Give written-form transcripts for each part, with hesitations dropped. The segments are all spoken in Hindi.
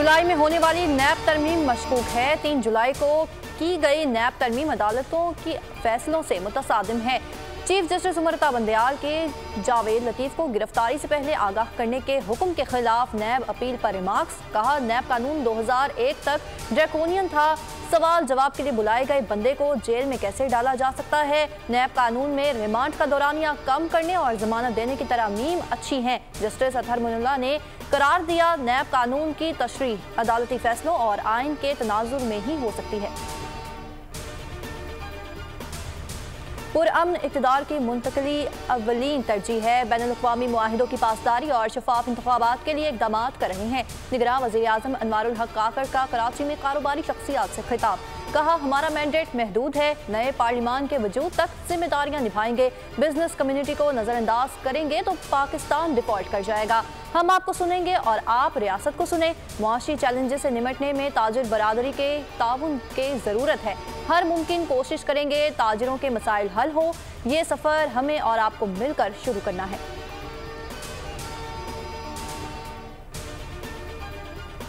जुलाई में होने वाली नैब तरमीम मशकूक है। 3 जुलाई को की गई नैब तरमीम अदालतों की फैसलों से मुतसादिम है। चीफ जस्टिस उमरता बंदयाल के जावेद लतीफ को गिरफ्तारी से पहले आगाह करने के हुक्म के खिलाफ नैब अपील पर रिमार्क्स। कहा, नैब कानून 2001 तक ड्रैकोनियन था। सवाल जवाब के लिए बुलाए गए बंदे को जेल में कैसे डाला जा सकता है। नैब कानून में रिमांड का दौरानिया कम करने और जमानत देने की तरमीम अच्छी हैं। जस्टिस अतहर मुनल्ला ने करार दिया, नैब कानून की तशरीह अदालती फैसलों और आइन के तनाजुर में ही हो सकती है। पुरअमन इक़्तिदार की मुंतकली अव्वलीन तरजीह है। बैनुल-अक़वामी मुआहिदों की पासदारी और शफाफ इंतखाबात के लिए इक़दामात कर रहे हैं। निगरान वज़ीर-ए-आज़म अनवारुल हक काकड़ का कराची में कारोबारी शख्सियात से खिताब। कहा, हमारा मैंडेट महदूद है। नए पार्लिमान के वजूद तक जिम्मेदारियां निभाएंगे। बिजनेस कम्युनिटी को नजरअंदाज करेंगे तो पाकिस्तान डिफॉल्ट कर जाएगा। हम आपको सुनेंगे और आप रियासत को सुने। मुआशी चैलेंजेस से निमटने में ताजिर बरादरी के ताउन की ज़रूरत है। हर मुमकिन कोशिश करेंगे ताजिरों के मसाइल हल हो। ये सफ़र हमें और आपको मिलकर शुरू करना है।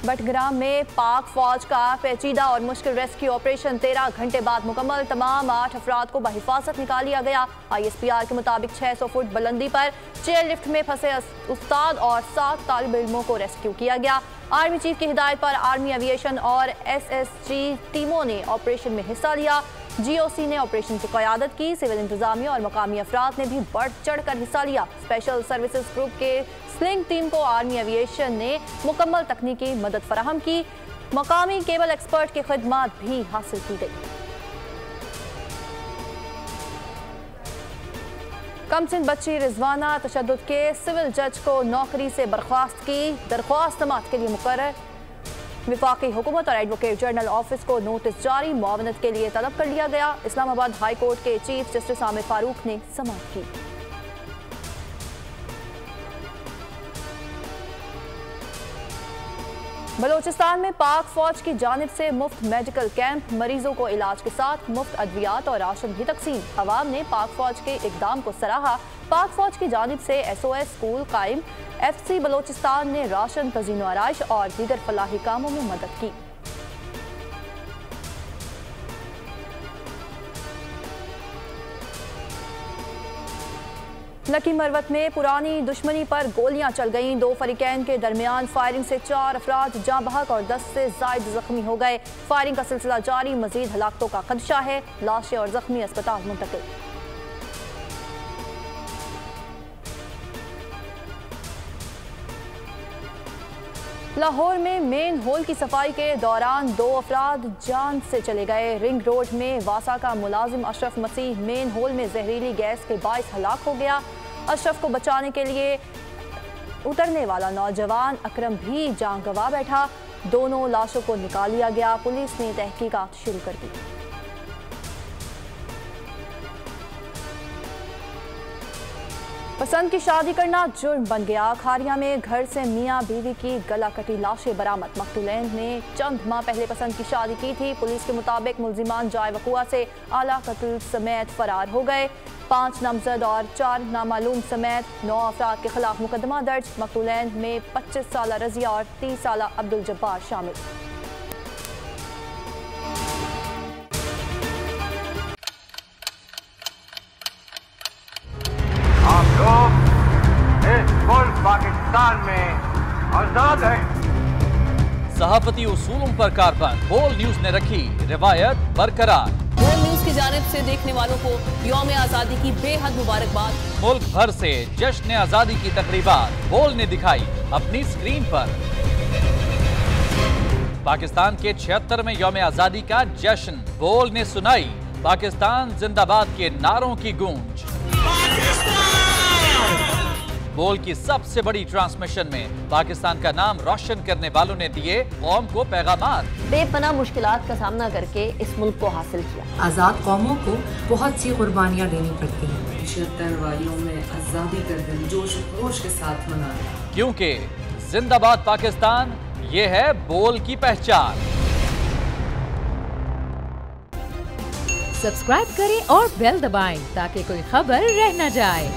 बटग्राम में पाक फौज का पेचीदा और मुश्किल रेस्क्यू ऑपरेशन 13 घंटे बाद मुकम्मल। तमाम 8 अफराद को बहिफाजत निकाल लिया गया। ISPR के मुताबिक 600 फुट बुलंदी पर चेयर लिफ्ट में फंसे उस्ताद और 7 तालिब इल्मों को रेस्क्यू किया गया। आर्मी चीफ की हिदायत पर आर्मी एविएशन और SSG टीमों ने ऑपरेशन में हिस्सा लिया। GOC ने ऑपरेशन की क़यादत की। सिविल इंतजामिया और मकामी अफराद ने भी बढ़ चढ़ कर हिस्सा लिया। स्पेशल सर्विसेज ग्रुप के स्लिंग टीम को आर्मी एविएशन ने मुकम्मल तकनीकी मदद फराहम की। मकामी केबल एक्सपर्ट की खिदमत भी हासिल की गई। कमसिन बच्ची रिजवाना तशद्दुद के सिविल जज को नौकरी से बर्खास्त की। दरख्वास्त समाअत के लिए मुकर्रर। विफाकी हुकूमत और एडवोकेट जनरल ऑफिस को नोटिस जारी। मुआवनत के लिए तलब कर लिया गया। इस्लामाबाद हाई कोर्ट के चीफ जस्टिस आमिर फारूक ने समाअत की। बलोचिस्तान में पाक फौज की जानिब से मुफ्त मेडिकल कैंप। मरीजों को इलाज के साथ मुफ्त अद्वियात और राशन भी तकसीम। अवाम ने पाक फौज के इकदाम को सराहा। पाक फौज की जानिब से SOS स्कूल कायम। FC बलोचिस्तान ने राशन, तज़ीन आराइश और दीगर फलाही कामों में मदद की। लकी मरवत में पुरानी दुश्मनी पर गोलियां चल गईं। 2 फरीकैन के दरमियान फायरिंग से 4 अफराद जाँ बहक और 10 से ज़ायद जख्मी हो गए। फायरिंग का सिलसिला जारी। मजीद हलाकतों का खदशा है। लाशें और जख्मी अस्पताल मुंतकिल। लाहौर में मेन होल की सफाई के दौरान 2 अफराद जान से चले गए। रिंग रोड में वासा का मुलाजिम अशरफ मसीह मेन होल में जहरीली गैस के बाइस हलाक हो गया। अशरफ को बचाने के लिए उतरने वाला नौजवान अकरम भी जान गंवा बैठा। दोनों लाशों को निकाल लिया गया। पुलिस ने तहकीकात शुरू कर दी। पसंद की शादी करना जुर्म बन गया। खारिया में घर से मियां बीवी की गला कटी लाशें बरामद। मकतूलैन ने चंद माह पहले पसंद की शादी की थी। पुलिस के मुताबिक मुल्जिमान जाए वकुआ से आला कत्ल समेत फरार हो गए। 5 नामजद और 4 नामालूम समेत 9 अफराद के खिलाफ मुकदमा दर्ज। मकतूलैन में 25 साला रजिया और 30 साला अब्दुल जब्बार शामिल। पाकिस्तान में आजाद है। सहाफती उसूलों पर कारबंद। बोल न्यूज ने रखी रिवायत बरकरार। बोल न्यूज की जानिब से देखने वालों को यौम आजादी की बेहद मुबारकबाद। मुल्क भर से जश्न आजादी की तकरीबात बोल ने दिखाई अपनी स्क्रीन पर। पाकिस्तान के 76वें यौम आजादी का जश्न बोल ने सुनाई पाकिस्तान जिंदाबाद के नारों की गूंज। बोल की सबसे बड़ी ट्रांसमिशन में पाकिस्तान का नाम रोशन करने वालों ने दिए कौम को पैगामात। बेपनाह मुश्किलात का सामना करके इस मुल्क को हासिल किया। आजाद कौमों को बहुत सी कुर्बानियाँ देनी पड़ती हैं। 76 वालियों में आजादी का दिन जोश खरोश के साथ मनाया। क्योंकि जिंदाबाद पाकिस्तान ये है बोल की पहचान। सब्सक्राइब करें और बेल दबाएं ताकि कोई खबर रह न जाए।